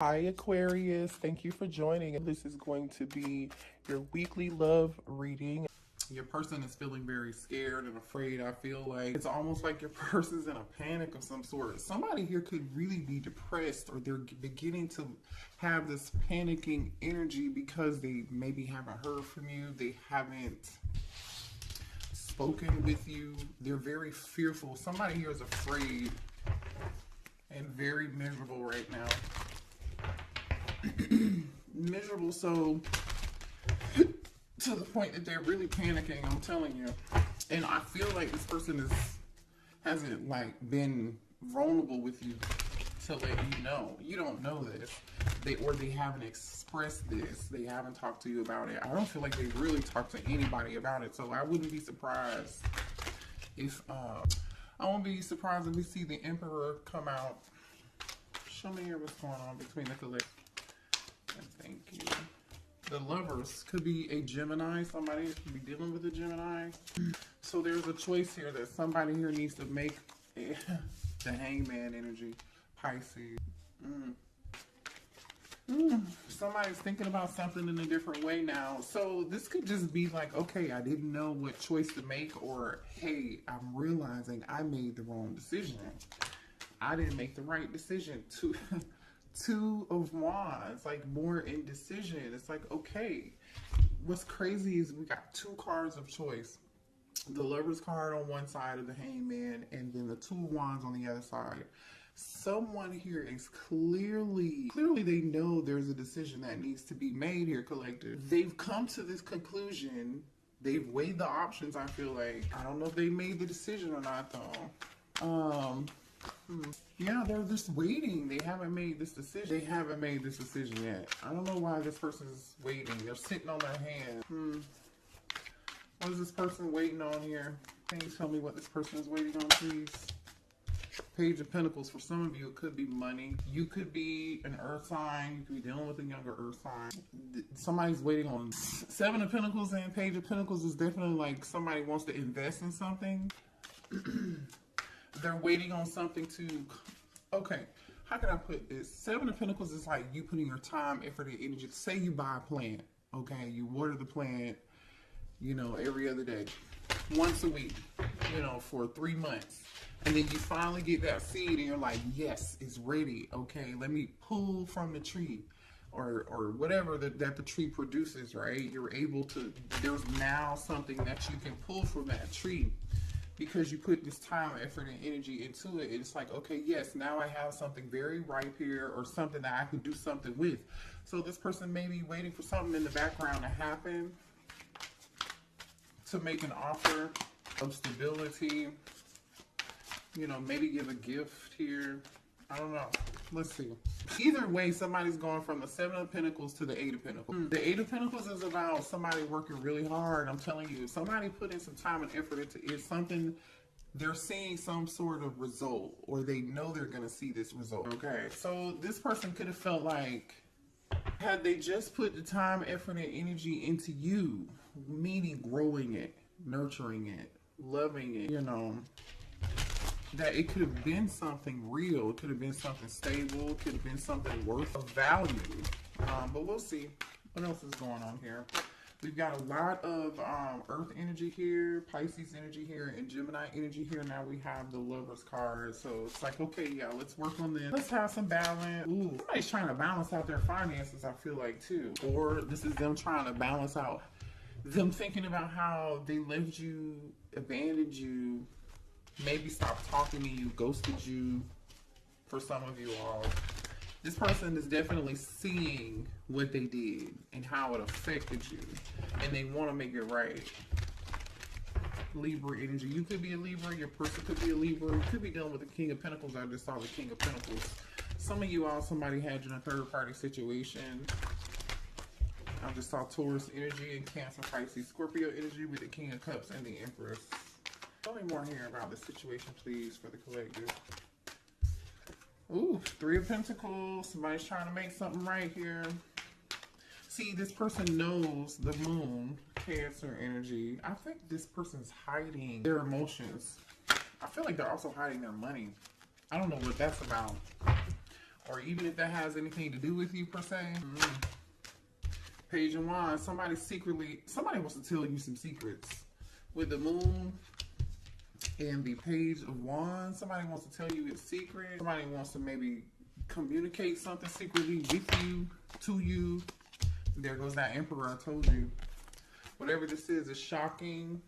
Hi Aquarius, thank you for joining. This is going to be your weekly love reading. Your person is feeling very scared and afraid. I feel like it's almost like your person's in a panic of some sort. Somebody here could really be depressed, or they're beginning to have this panicking energy because they maybe haven't heard from you. They haven't spoken with you. They're very fearful. Somebody here is afraid and very miserable right now. Miserable, so to the point that they're really panicking, I'm telling you. And I feel like this person hasn't like been vulnerable with you to let you know. You don't know this. They haven't expressed this. They haven't talked to you about it. I don't feel like they really talked to anybody about it. So I wouldn't be surprised if I won't be surprised if we see the Emperor come out. Show me here what's going on between the collective. Thank you. The Lovers could be a Gemini. Somebody could be dealing with a Gemini. So there's a choice here that somebody here needs to make. The Hangman energy. Pisces. Somebody's thinking about something in a different way now. So this could just be like, okay, I didn't know what choice to make, or hey, I'm realizing I made the wrong decision. I didn't make the right decision. Two of Wands, like more indecision. It's like, okay, what's crazy is we got two cards of choice. The Lover's card on one side of the Hangman, and then the Two of Wands on the other side. Someone here is clearly they know there's a decision that needs to be made here, collective. They've come to this conclusion. They've weighed the options, I feel like. I don't know if they made the decision or not, though. Yeah, they're just waiting. They haven't made this decision. They haven't made this decision yet. I don't know why this person is waiting. They're sitting on their hands. What is this person waiting on here? Can you tell me what this person is waiting on, please? Page of Pentacles. For some of you, it could be money. You could be an earth sign. You could be dealing with a younger earth sign. Somebody's waiting on Seven of Pentacles, and Page of Pentacles is definitely like somebody wants to invest in something. They're waiting on something to, okay, how can I put this? Seven of Pentacles is like you putting your time, effort, and energy. Say you buy a plant, okay? You water the plant, you know, every other day, once a week, you know, for 3 months. And then you finally get that seed and you're like, yes, it's ready, okay? Let me pull from the tree or whatever that the tree produces, right? You're able to, there's now something that you can pull from that tree. Because you put this time, effort, and energy into it, it's like, okay, yes, now I have something very ripe here, or something that I could do something with. So this person may be waiting for something in the background to happen, to make an offer of stability, you know, maybe give a gift here. I don't know. Let's see. Either way, somebody's going from the Seven of Pentacles to the Eight of Pentacles. The Eight of Pentacles is about somebody working really hard. I'm telling you, somebody put in some time and effort into it. Something, they're seeing some sort of result, or they know they're going to see this result. Okay, so this person could have felt like, had they just put the time, effort, and energy into you, meaning growing it, nurturing it, loving it, you know, that it could have been something real. It could have been something stable. It could have been something worth of value. But we'll see. What else is going on here? We've got a lot of Earth energy here, Pisces energy here, and Gemini energy here. Now we have the Lover's card. So it's like, okay, yeah, let's work on this. Let's have some balance. Ooh, somebody's trying to balance out their finances, I feel like, too. Or this is them trying to balance out, them thinking about how they left you, abandoned you, maybe stopped talking to you, ghosted you. For some of you all, this person is definitely seeing what they did and how it affected you, and they want to make it right. Libra energy. You could be a Libra. Your person could be a Libra. You could be dealing with the King of Pentacles. I just saw the King of Pentacles. Some of you all, somebody had you in a third-party situation. I just saw Taurus energy and Cancer, Pisces, Scorpio energy with the King of Cups and the Empress. Tell me more here about the situation, please, for the collective. Ooh, Three of Pentacles. Somebody's trying to make something right here. See, this person knows the Moon, Cancer energy. I think this person's hiding their emotions. I feel like they're also hiding their money. I don't know what that's about. or even if that has anything to do with you per se. Page of Wands, somebody wants to tell you some secrets. With the Moon and the Page of Wands, somebody wants to tell you a secret. Somebody wants to maybe communicate something secretly with you, to you. There goes that Emperor I told you. Whatever this is shocking.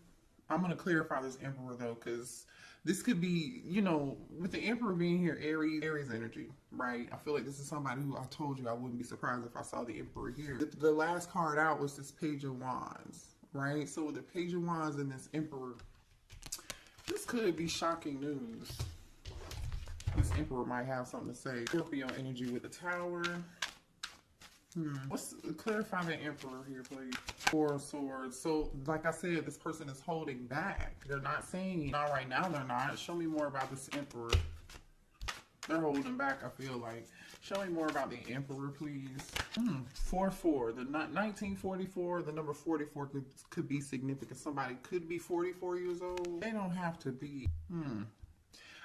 I'm going to clarify this Emperor though, because this could be, you know, with the Emperor being here, Aries energy, right? I feel like this is somebody who I told you I wouldn't be surprised if I saw the Emperor here. The last card out was this Page of Wands, right? So with the Page of Wands and this Emperor, this could be shocking news. This Emperor might have something to say. Scorpio energy with the Tower. Let's clarify the Emperor here, please. Four of Swords. So, like I said, this person is holding back. They're not saying, not right now, they're not. Show me more about this Emperor. They're holding back, I feel like. Show me more about the Emperor, please. 4-4. The 1944, the number 44 could be significant. Somebody could be 44 years old. They don't have to be.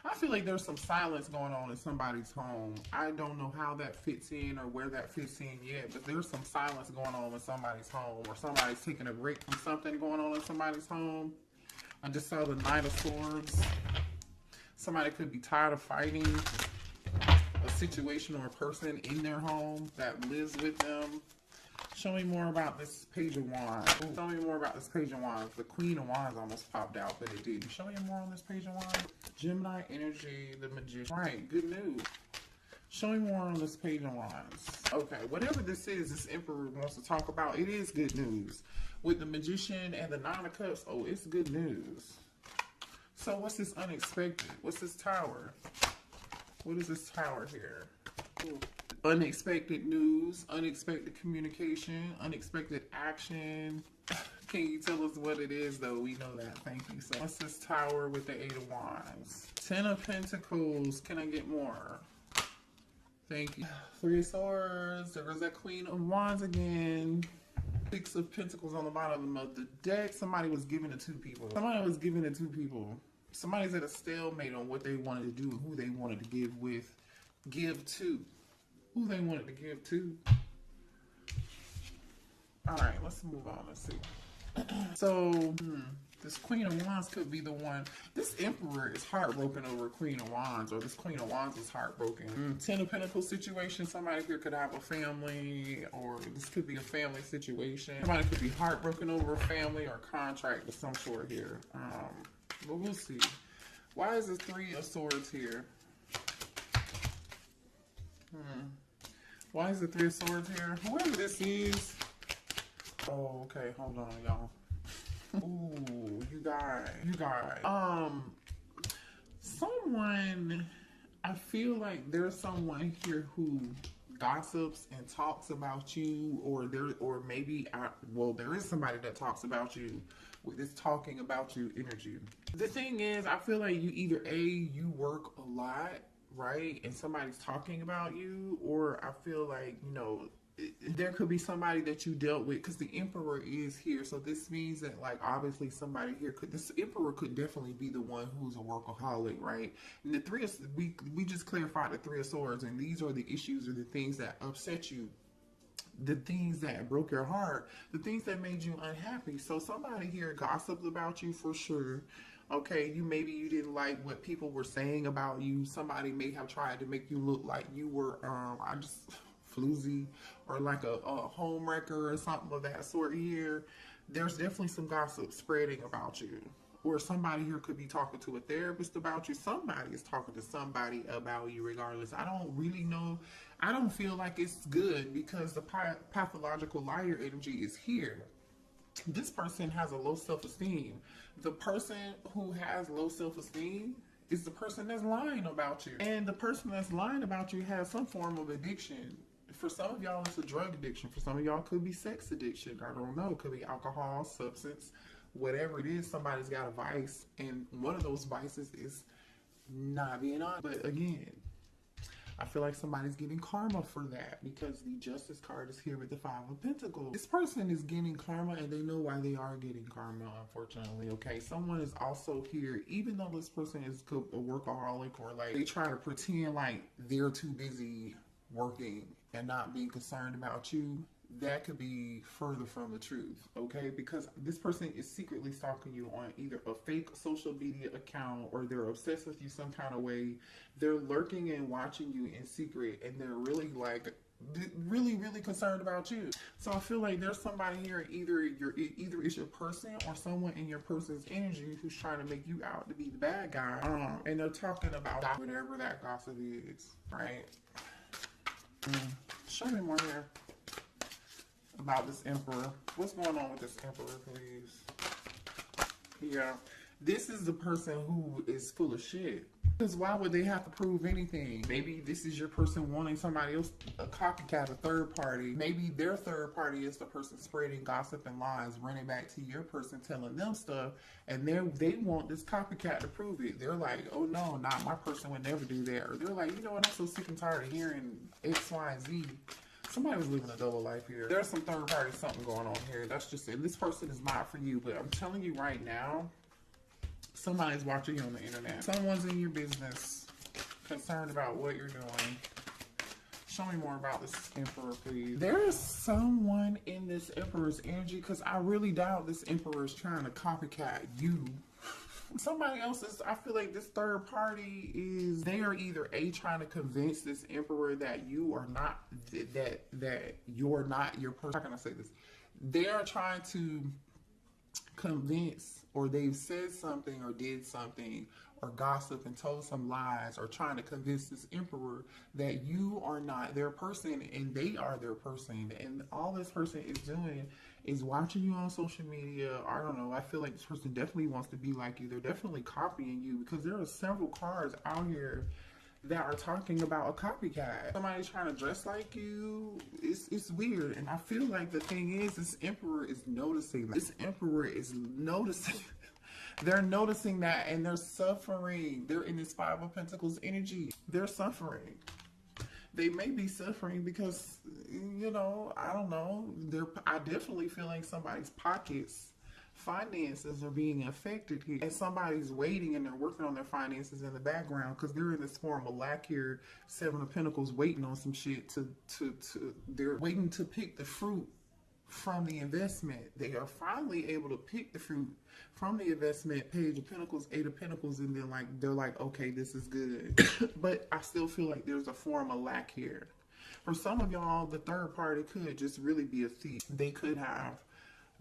I feel like there's some silence going on in somebody's home. I don't know how that fits in or where that fits in yet, but there's some silence going on in somebody's home, or somebody's taking a break from something going on in somebody's home. I just saw the Knight of Swords. Somebody could be tired of fighting a situation or a person in their home that lives with them. Show me more about this Page of Wands. Show me more about this Page of Wands. The Queen of Wands almost popped out, but it didn't. Show me more on this Page of Wands. Gemini energy, the Magician. Right, good news. Show me more on this Page of Wands. Okay, whatever this is, this Emperor wants to talk about, it is good news. With the Magician and the Nine of Cups, oh, it's good news. So what's this unexpected? What's this Tower? What is this Tower here? Ooh. Unexpected news, unexpected communication, unexpected action. Can you tell us what it is, though? We know that. Thank you. So, what's this Tower with the 8 of Wands? 10 of Pentacles. Can I get more? Thank you. 3 of Swords. There goes that Queen of Wands again. 6 of Pentacles on the bottom of the deck. Somebody was giving it to people. Somebody was giving it to people. Somebody's at a stalemate on what they wanted to do, who they wanted to give to. Who they wanted to give to. Alright, let's move on. Let's see. So, this Queen of Wands could be the one. This Emperor is heartbroken over Queen of Wands, or this Queen of Wands is heartbroken. 10 of Pentacles situation. Somebody here could have a family, or this could be a family situation. Somebody could be heartbroken over a family or contract of some sort here. But we'll see. Why is the 3 of Swords here? Why is the 3 of Swords here? Whoever this is. Oh, okay. Hold on, y'all. Ooh, you guys. Someone, I feel like there's someone here who gossips and talks about you, or there is somebody that talks about you with this talking about you energy. The thing is, I feel like you either you work a lot, right, and somebody's talking about you, or I feel like, you know, there could be somebody that you dealt with, because the Emperor is here. So this means that, like, obviously somebody here this Emperor could definitely be the one who's a workaholic, right? And the 3 of, we just clarified the 3 of Swords, and these are the issues or the things that upset you, the things that broke your heart, the things that made you unhappy. So somebody here gossiped about you for sure. Okay, maybe you didn't like what people were saying about you. Somebody may have tried to make you look like you were floozy, or like a home wrecker or something of that sort here. There's definitely some gossip spreading about you. Or somebody here could be talking to a therapist about you. Somebody is talking to somebody about you regardless. I don't really know. I don't feel like it's good, because the pathological liar energy is here. This person has a low self-esteem. The person who has low self-esteem is the person that's lying about you. And the person that's lying about you has some form of addiction. For some of y'all, it's a drug addiction. For some of y'all, it could be sex addiction. I don't know. It could be alcohol, substance, whatever it is. Somebody's got a vice, and one of those vices is not being honest. But again, I feel like somebody's getting karma for that, because the Justice card is here with the 5 of Pentacles. This person is getting karma, and they know why they are getting karma, unfortunately, okay? Someone is also here, even though this person is a workaholic, or like they try to pretend like they're too busy working and not being concerned about you, that could be further from the truth, okay? Because this person is secretly stalking you on either a fake social media account, or they're obsessed with you some kind of way. They're lurking and watching you in secret, and they're really like really concerned about you. So I feel like there's somebody here, either it's your person or someone in your person's energy who's trying to make you out to be the bad guy. And they're talking about whatever that gossip is, right? Show me more here about this emperor. What's going on with this emperor, please? Yeah, this is the person who is full of shit. Because why would they have to prove anything? Maybe this is your person wanting somebody else, a copycat, a third party. Maybe their third party is the person spreading gossip and lies, running back to your person, telling them stuff, and they want this copycat to prove it. They're like, oh no, not my person would never do that. Or they're like, you know what, I'm so sick and tired of hearing X, Y, and Z. Somebody was living a double life here. There's some third party something going on here. That's just it. This person is not for you, but I'm telling you right now, somebody's watching you on the internet. Someone's in your business, concerned about what you're doing. Show me more about this emperor, please. There is someone in this emperor's energy, because I really doubt this emperor is trying to copycat you. Somebody else is, I feel like this third party is, they are either trying to convince this emperor that you are not, that you're not your person. How can I say this? They are trying to convince, or they've said something or did something or gossip and told some lies, or trying to convince this emperor that you are not their person and they are their person. And all this person is doing is watching you on social media. I don't know, I feel like this person definitely wants to be like you. They're definitely copying you, because there are several cards out here that are talking about a copycat. Somebody's trying to dress like you. It's weird. And I feel like the thing is, this emperor is noticing that. This emperor is noticing. They're noticing that, and they're suffering. They're in this Five of Pentacles energy. They're suffering. They may be suffering because, you know, I don't know. I definitely feel like somebody's pockets, finances are being affected here, and somebody's waiting and they're working on their finances in the background, because they're in this form of lack here. Seven of Pentacles, waiting on some shit they're waiting to pick the fruit from the investment. They are finally able to pick the fruit from the investment. Page of Pentacles, Eight of Pentacles, and then they're like, okay, this is good. But I still feel like there's a form of lack here. For some of y'all, the third party could just really be a thief. They could have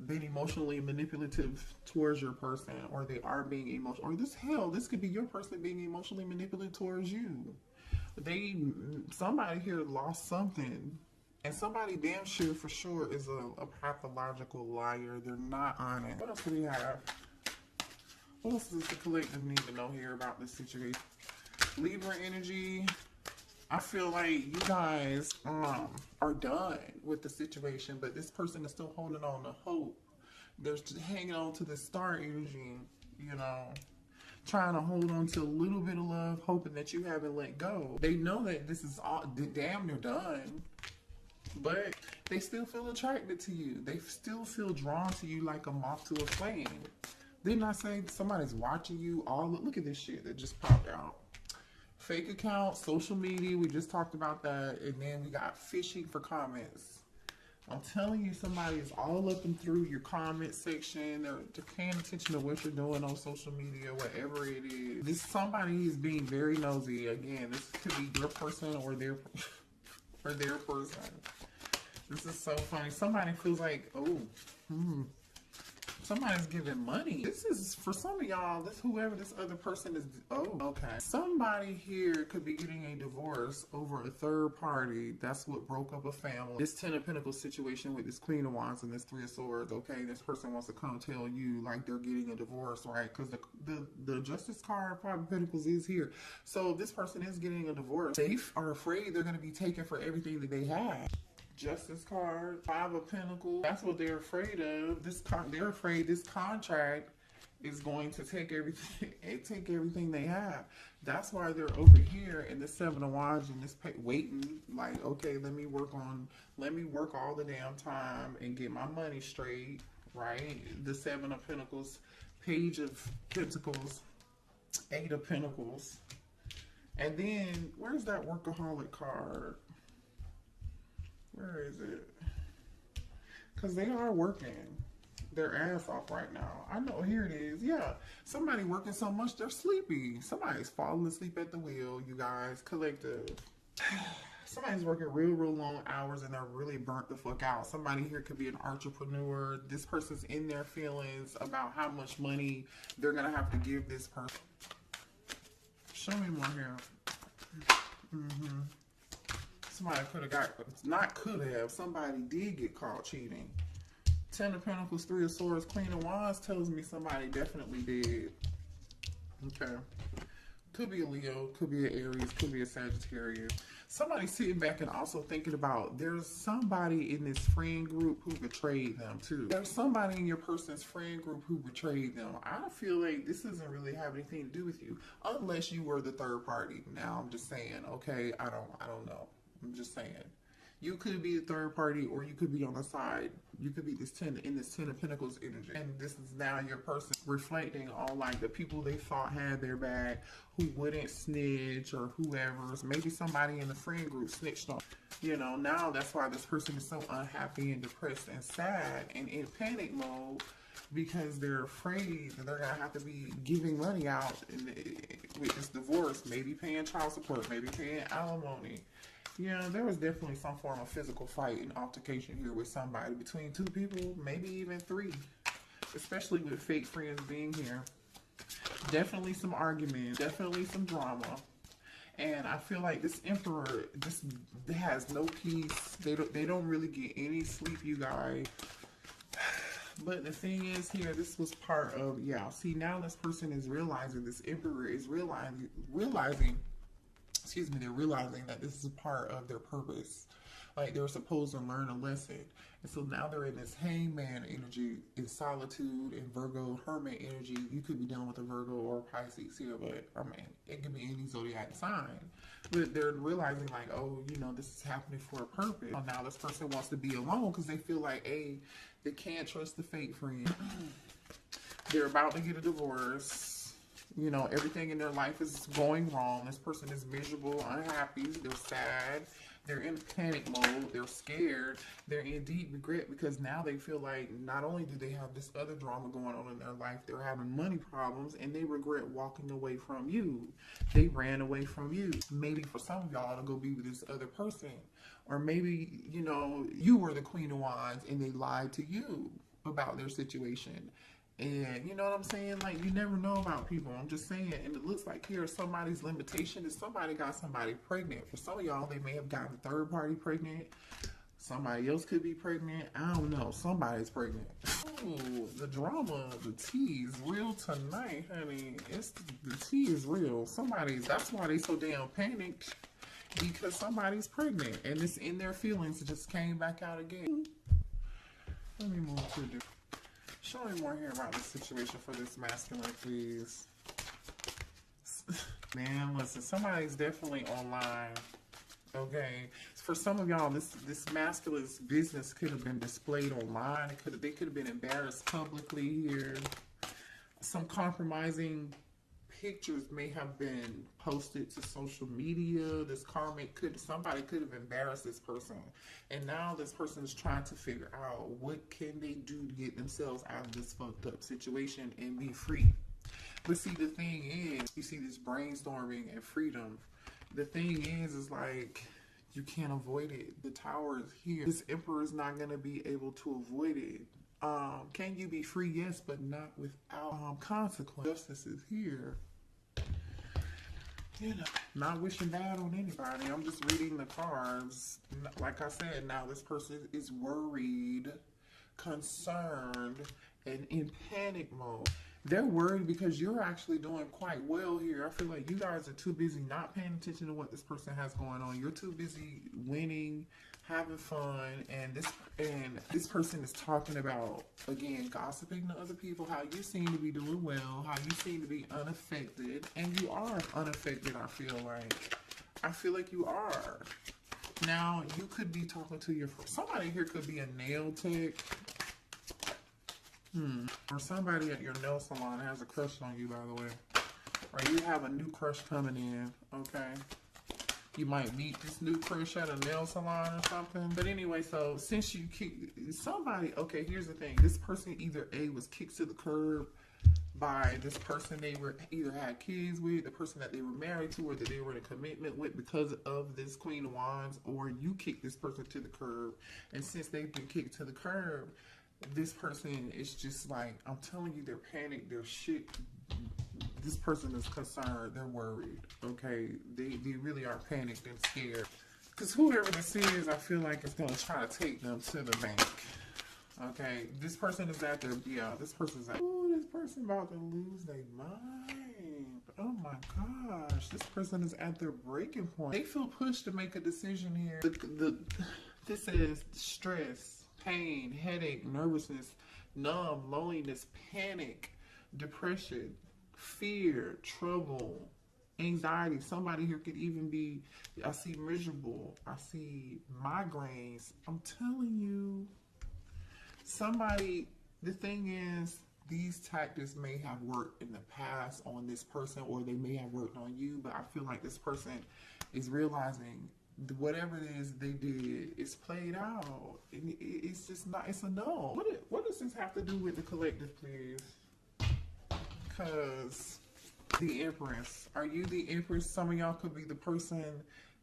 been emotionally manipulative towards your person, or they are being emotional, or this could be your person being emotionally manipulative towards you. Somebody here lost something, and somebody damn sure for sure is a pathological liar. They're not honest. What else do we have? What else does the collective need to know here about this situation? Libra energy. I feel like you guys are done with the situation, but this person is still holding on to hope. They're just hanging on to the star energy, you know, trying to hold on to a little bit of love, hoping that you haven't let go. They know that this is all damn near done, but they still feel attracted to you. They still feel drawn to you like a moth to a flame. Didn't I say somebody's watching you? Look at this shit that just popped out. Fake account, social media, we just talked about that. And then we got fishing for comments. I'm telling you, somebody is all up and through your comment section. They're paying attention to what you're doing on social media, whatever it is. Somebody is being very nosy. Again, this could be your person or their person. This is so funny. Somebody feels like, somebody's giving money. This is, for some of y'all, whoever this other person is, okay. Somebody here could be getting a divorce over a third party. That's what broke up a family. This Ten of Pentacles situation with this Queen of Wands and this Three of Swords, okay? This person wants to come tell you like they're getting a divorce, right? Because the Justice card, Five of Pentacles, is here. So this person is getting a divorce. They are afraid they're going to be taken for everything that they have. Justice card, Five of Pentacles. That's what they're afraid of. They're afraid this contract is going to take everything they have. That's why they're over here in the Seven of Wands and this waiting. Like, okay, let me work all the damn time and get my money straight. Right? The Seven of Pentacles, Page of Pentacles, Eight of Pentacles, and then where's that workaholic card? Where is it? Because they are working their ass off right now. I know, here it is. Yeah, somebody working so much they're sleepy. Somebody's falling asleep at the wheel, you guys. Collective. Somebody's working real long hours and they're really burnt the fuck out. Somebody here could be an entrepreneur. This person's in their feelings about how much money they're gonna have to give this person. Show me more here. Somebody could have got, not could have, somebody did get caught cheating. 10 of Pentacles, 3 of Swords, Queen of Wands tells me somebody definitely did. Okay. Could be a Leo, could be an Aries, could be a Sagittarius. Somebody sitting back and also thinking about, there's somebody in this friend group who betrayed them too. There's somebody in your person's friend group who betrayed them. I feel like this doesn't really have anything to do with you, unless you were the third party. Now I'm just saying, okay, I don't know. I'm just saying. You could be the third party, or you could be on the side. You could be this 10 of Pentacles energy. And this is now your person reflecting on like the people they thought had their back, who wouldn't snitch or whoever. Maybe somebody in the friend group snitched on. You know, now that's why this person is so unhappy and depressed and sad and in panic mode, because they're afraid that they're going to have to be giving money out with this divorce, maybe paying child support, maybe paying alimony. Yeah, there was definitely some form of physical fight and altercation here with somebody, between 2 people, maybe even 3, especially with fake friends being here. Definitely some arguments, definitely some drama. And I feel like this Emperor just has no peace. They don't really get any sleep, you guys. But the thing is here, this was part of, yeah, see, now this person is realizing, this Emperor is realizing they're realizing that this is a part of their purpose. Like, they're supposed to learn a lesson. And so now they're in this hangman energy, in solitude, and Virgo hermit energy. You could be dealing with a Virgo or a Pisces here, but I mean, it could be any zodiac sign. But they're realizing like, oh, you know, this is happening for a purpose. So now this person wants to be alone because they feel like, hey, they can't trust the fake friend. They're about to get a divorce. You know, everything in their life is going wrong. This person is miserable, unhappy, they're sad, they're in panic mode, they're scared, they're in deep regret because now they feel like not only do they have this other drama going on in their life, they're having money problems, and they regret walking away from you. They ran away from you. Maybe for some of y'all to go be with this other person. Or maybe, you know, you were the Queen of Wands and they lied to you about their situation. And you know what I'm saying? Like, you never know about people. I'm just saying. And it looks like here somebody's limitation is somebody got somebody pregnant. For some of y'all, they may have gotten a third party pregnant. Somebody else could be pregnant. I don't know. Somebody's pregnant. Ooh, the drama, the tea is real tonight, honey. The tea is real. That's why they so damn panicked. Because somebody's pregnant. And it's in their feelings. It just came back out again. Let me move to the... Show me more here about the situation for this masculine, please. Man, listen, somebody's definitely online. Okay, for some of y'all, this masculine's business could have been displayed online. They could have been embarrassed publicly here. Some compromising pictures may have been posted to social media. Somebody could have embarrassed this person, and now this person is trying to figure out what can they do to get themselves out of this fucked up situation and be free. But see, the thing is, you see this brainstorming and freedom. The thing is like, you can't avoid it. The Tower is here. This Emperor is not going to be able to avoid it. Can you be free? Yes, but not without consequence. Justice is here. You know, not wishing bad on anybody. I'm just reading the cards. Like I said, now this person is worried, concerned, and in panic mode. They're worried because you're actually doing quite well here. I feel like you guys are too busy not paying attention to what this person has going on. You're too busy winning, having fun, and this person is talking about, again, gossiping to other people, how you seem to be doing well, how you seem to be unaffected, and you are unaffected. I feel like you are. Now, you could be talking to somebody here could be a nail tech. Or somebody at your nail salon has a crush on you, by the way. Or you have a new crush coming in, okay? You might meet this new crush at a nail salon or something. But anyway, so since you kick somebody, okay, here's the thing. This person either A, was kicked to the curb by this person they were either had kids with, the person that they were married to, or that they were in a commitment with because of this Queen of Wands, or you kicked this person to the curb. And since they've been kicked to the curb, this person is just like, I'm telling you, they're panicked, they're shit. This person is concerned, they're worried, okay? They really are panicked and scared. Because whoever this is, I feel like it's going to try to take them to the bank, okay? This person is at their, yeah, this person's like, oh, this person about to lose their mind. Oh my gosh, this person is at their breaking point. They feel pushed to make a decision here. This is stress, pain, headache, nervousness, numb, loneliness, panic, depression, fear, trouble, anxiety. Somebody here could even be, I see miserable, I see migraines. I'm telling you, somebody, the thing is, these tactics may have worked in the past on this person, or they may have worked on you, but I feel like this person is realizing whatever it is they did is played out. And it's just not, it's a no. What does this have to do with the collective, please? Because the Empress, are you the Empress? Some of y'all could be the person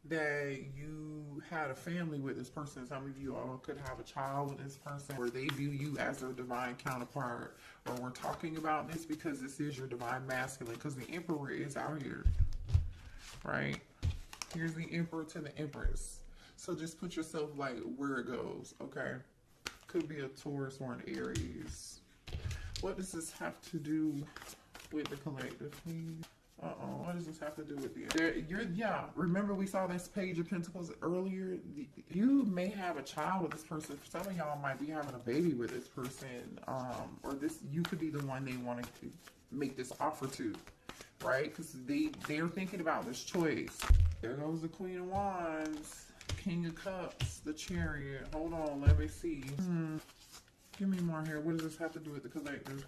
that you had a family with this person. Some of you all could have a child with this person, or they view you as their divine counterpart. Or we're talking about this because this is your divine masculine, because the Emperor is out here, right? Here's the Emperor to the Empress. So just put yourself like where it goes, okay? Could be a Taurus or an Aries. What does this have to do with the collective, please? What does this have to do with the... Yeah, remember we saw this Page of Pentacles earlier? You may have a child with this person. Some of y'all might be having a baby with this person. Or this, you could be the one they want to make this offer to, right? Because they're thinking about this choice. There goes the Queen of Wands, King of Cups, the Chariot. Hold on, let me see. Give me more here. What does this have to do with the collective?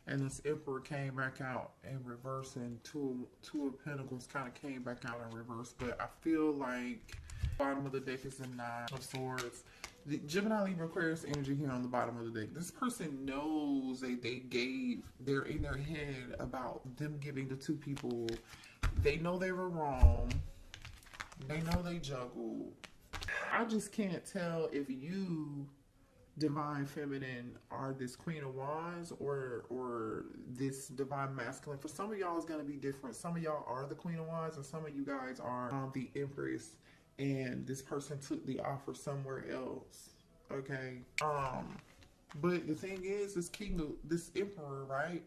And this Emperor came back out in reverse, and Two of Pentacles kind of came back out in reverse. But I feel like bottom of the deck is the Nine of Swords. The Gemini, Libra, Aquarius energy here on the bottom of the deck. This person knows they're in their head about them giving the two people. They know they were wrong. They know they juggled. I just can't tell if you, divine feminine, are this Queen of Wands or this divine masculine. For some of y'all it's going to be different. Some of y'all are the Queen of Wands, and some of you guys are the Empress, and this person took the offer somewhere else, okay? But the thing is, this Emperor, right,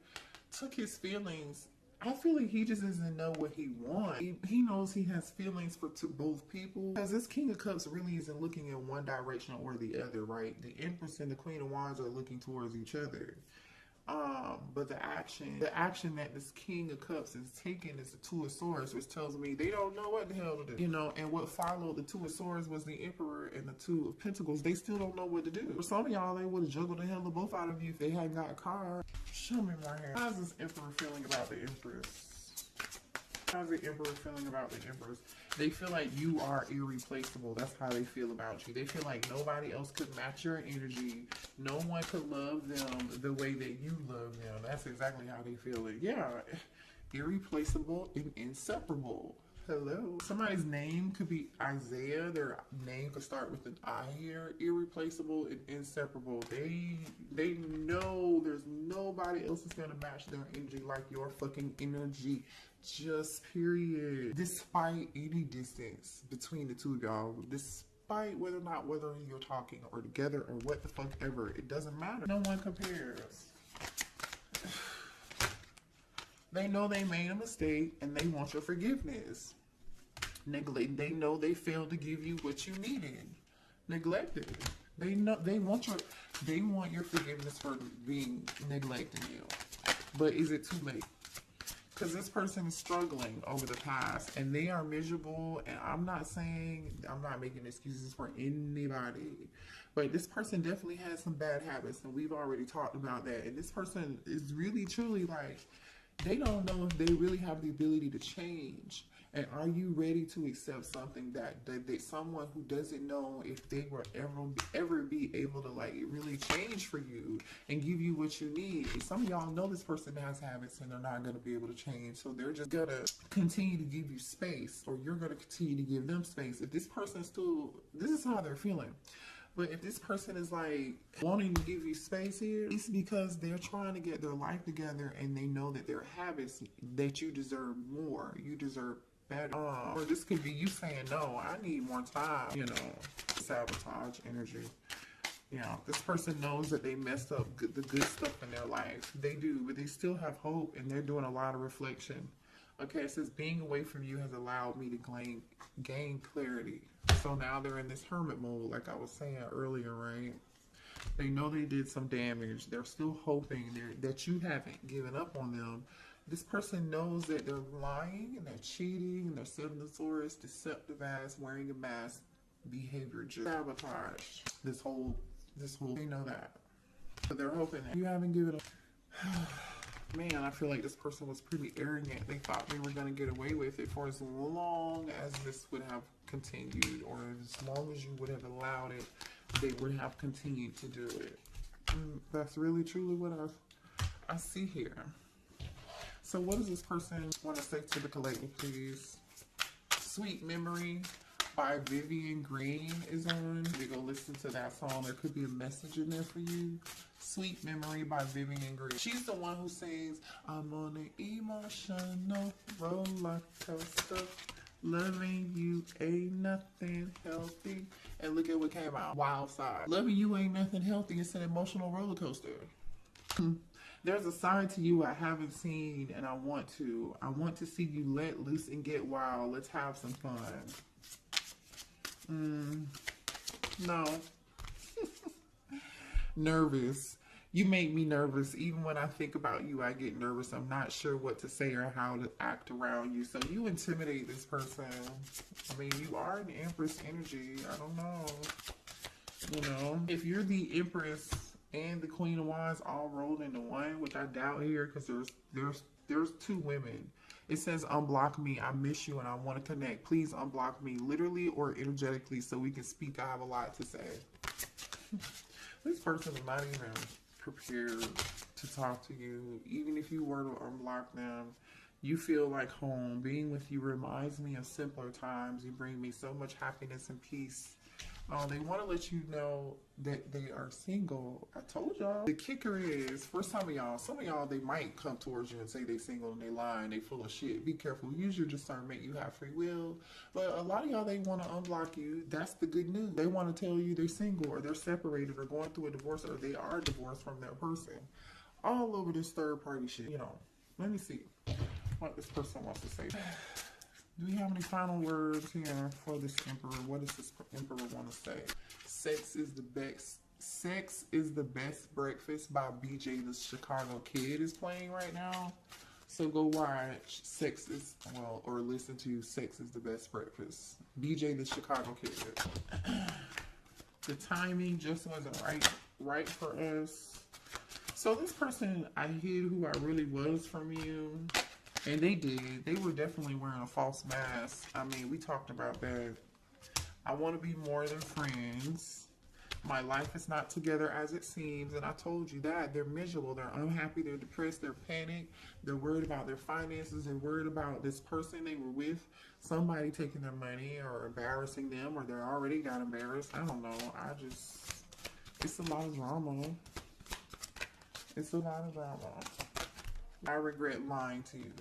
took his feelings. I feel like he just doesn't know what he wants. He knows he has feelings for both people. Because this King of Cups really isn't looking in one direction or the other, right? The Empress and the Queen of Wands are looking towards each other. But the action that this King of Cups is taking is the Two of Swords, which tells me they don't know what the hell to do. You know, and what followed the Two of Swords was the Emperor and the Two of Pentacles. They still don't know what to do. For some of y'all, they would have juggled the hell of both out of you if they hadn't got a car. Show me more here. How's this Emperor feeling about the Empress? How's the Emperor feeling about the Empress? They feel like you are irreplaceable. That's how they feel about you. They feel like nobody else could match your energy. No one could love them the way that you love them. That's exactly how they feel it. Yeah, irreplaceable and inseparable. Hello. Somebody's name could be Isaiah. Their name could start with an I here. Irreplaceable and inseparable. They know there's nobody else that's gonna match their energy like your fucking energy. Just period. Despite any distance between the two of y'all, despite whether you're talking or together or what the fuck ever, it doesn't matter. No one compares. They know they made a mistake and they want your forgiveness. They know they failed to give you what you needed. Neglected. They want your forgiveness for being neglecting you. But is it too late? Because this person is struggling over the past and they are miserable. And I'm not making excuses for anybody, but this person definitely has some bad habits, and we've already talked about that. And this person is really truly like, they don't know if they really have the ability to change. And are you ready to accept something that someone who doesn't know if they will ever be able to like really change for you and give you what you need? Some of y'all know this person has habits and they're not going to be able to change, so they're just gonna continue to give you space, or you're going to continue to give them space. If this person still, this is how they're feeling. But if this person is like wanting to give you space here, it's because they're trying to get their life together and they know that their habits, that you deserve more. You deserve better. Or this could be you saying, no, I need more time, you know, sabotage energy. Yeah, this person knows that they messed up the good stuff in their life. They do, but they still have hope and they're doing a lot of reflection. Okay, it says being away from you has allowed me to gain clarity. So now they're in this hermit mode, like I was saying earlier, right? They know they did some damage. They're still hoping that you haven't given up on them. This person knows that they're lying and they're cheating and they're saboteur, deceptive ass, wearing a mask behavior, just sabotage. This whole, they know that. But they're hoping that you haven't given up. Man, I feel like this person was pretty arrogant. They thought they were going to get away with it for as long as this would have continued, or as long as you would have allowed it, they would have continued to do it. That's really truly what I see here. So what does this person want to say to the collective, please? Sweet Memory by Vivian Green is on. You go listen to that song. There could be a message in there for you. Sweet Memory by Vivian Green. She's the one who sings, I'm on an emotional roller coaster. Loving you ain't nothing healthy. And look at what came out. Wild Side. Loving you ain't nothing healthy. It's an emotional roller coaster. There's a side to you I haven't seen, and I want to. I want to see you let loose and get wild. Let's have some fun. No. Nervous. You make me nervous. Even when I think about you, I get nervous. I'm not sure what to say or how to act around you. So you intimidate this person. I mean, you are an Empress energy. I don't know. You know, if you're the Empress and the Queen of Wands all rolled into one, which I doubt here, because there's two women. It says unblock me. I miss you and I want to connect. Please unblock me, literally or energetically, so we can speak. I have a lot to say. This person is not even prepared to talk to you. Even if you were to unblock them, you feel like home. Being with you reminds me of simpler times. You bring me so much happiness and peace. They want to let you know that they are single. I told y'all. The kicker is, for some of y'all, they might come towards you and say they single and they lying, they full of shit. Be careful. Use your discernment. You have free will. But a lot of y'all, they want to unblock you. That's the good news. They want to tell you they're single, or they're separated, or going through a divorce, or they are divorced from their person. All over this third party shit. You know, let me see what this person wants to say. Do we have any final words here for this Emperor? What does this Emperor want to say? Sex is the best breakfast by BJ the Chicago Kid is playing right now. So go watch or listen to Sex is the Best Breakfast. BJ the Chicago Kid. The timing just wasn't right for us. So this person, I hid who I really was from you. And they did. They were definitely wearing a false mask. I mean, we talked about that. I want to be more than friends. My life is not together as it seems. And I told you that. They're miserable. They're unhappy. They're depressed. They're panicked. They're worried about their finances. They're worried about this person they were with. Somebody taking their money or embarrassing them. Or they already got embarrassed. I don't know. It's a lot of drama. It's a lot of drama. I regret lying to you.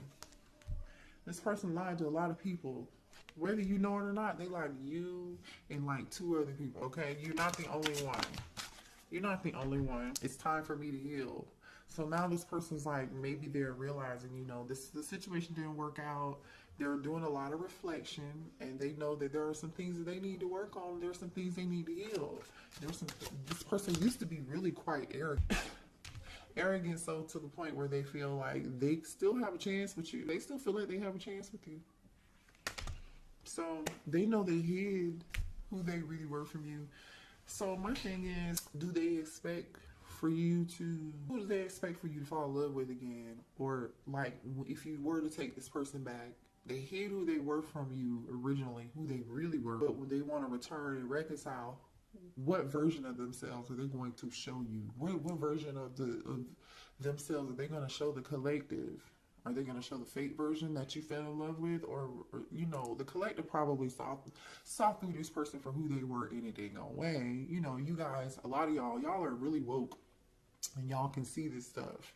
This person lied to a lot of people. Whether you know it or not, they lied to you and like 2 other people, okay? You're not the only one. You're not the only one. It's time for me to heal. So now this person's like, maybe they're realizing, you know, the situation didn't work out. They're doing a lot of reflection, and they know that there are some things that they need to work on. There's some things they need to heal. This person used to be really quite arrogant. Arrogant so to the point where they feel like they still have a chance with you. They still feel like they have a chance with you. So they know they hid who they really were from you. So my thing is, who do they expect for you to fall in love with again? Or like, if you were to take this person back, They hid who they were from you originally, who they really were. But when they want to return and reconcile, what version of themselves are they going to show you? What version of themselves are they going to show the collective? Are they going to show the fake version that you fell in love with? Or you know, the collective probably saw through this person for who they were in a dang way. You know, you guys, a lot of y'all are really woke. And y'all can see this stuff.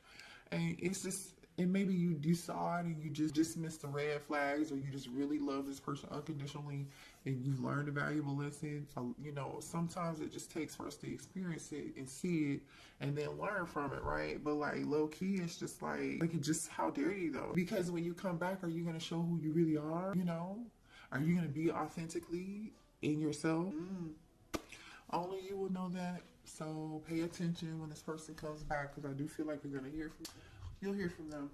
And it's just, and maybe you saw it and you just dismissed the red flags, or you just really love this person unconditionally and you learned a valuable lesson. You know, sometimes it just takes for us to experience it and see it and then learn from it, right? But like low key, it's just like just how dare you though? Because when you come back, are you going to show who you really are? You know, are you going to be authentically in yourself? Only you will know that. So pay attention when this person comes back, because I do feel like you're gonna you'll hear from them.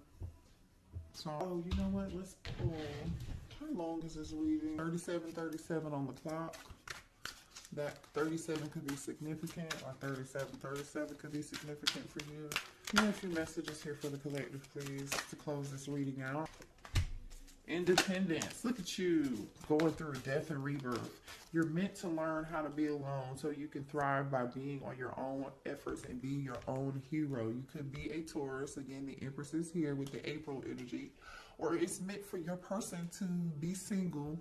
So, oh, you know what? Let's pull. How long is this reading? 37 on the clock. That 37 could be significant, or 37 could be significant for you. You have a few messages here for the collective, please, to close this reading out. Independence. Look at you going through death and rebirth. You're meant to learn how to be alone so you can thrive by being on your own efforts and being your own hero. You could be a Taurus. Again, the Empress is here with the April energy. Or it's meant for your person to be single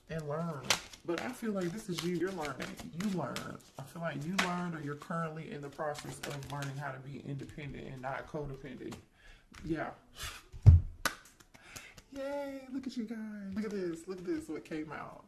and learn. But I feel like this is you. You're learning. You learn. I feel like you learned, or you're currently in the process of learning how to be independent and not codependent. Yeah. Yay, look at you guys. Look at this. Look at this, what came out.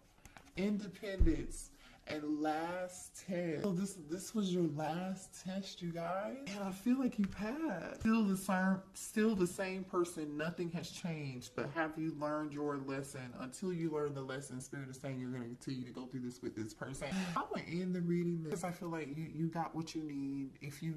Independence and last test. So this was your last test, you guys. And I feel like you passed. Still the same person. Nothing has changed. But have you learned your lesson? Until you learn the lesson, Spirit is saying you're going to continue to go through this with this person. I'm going to end the reading because I feel like you got what you need. If you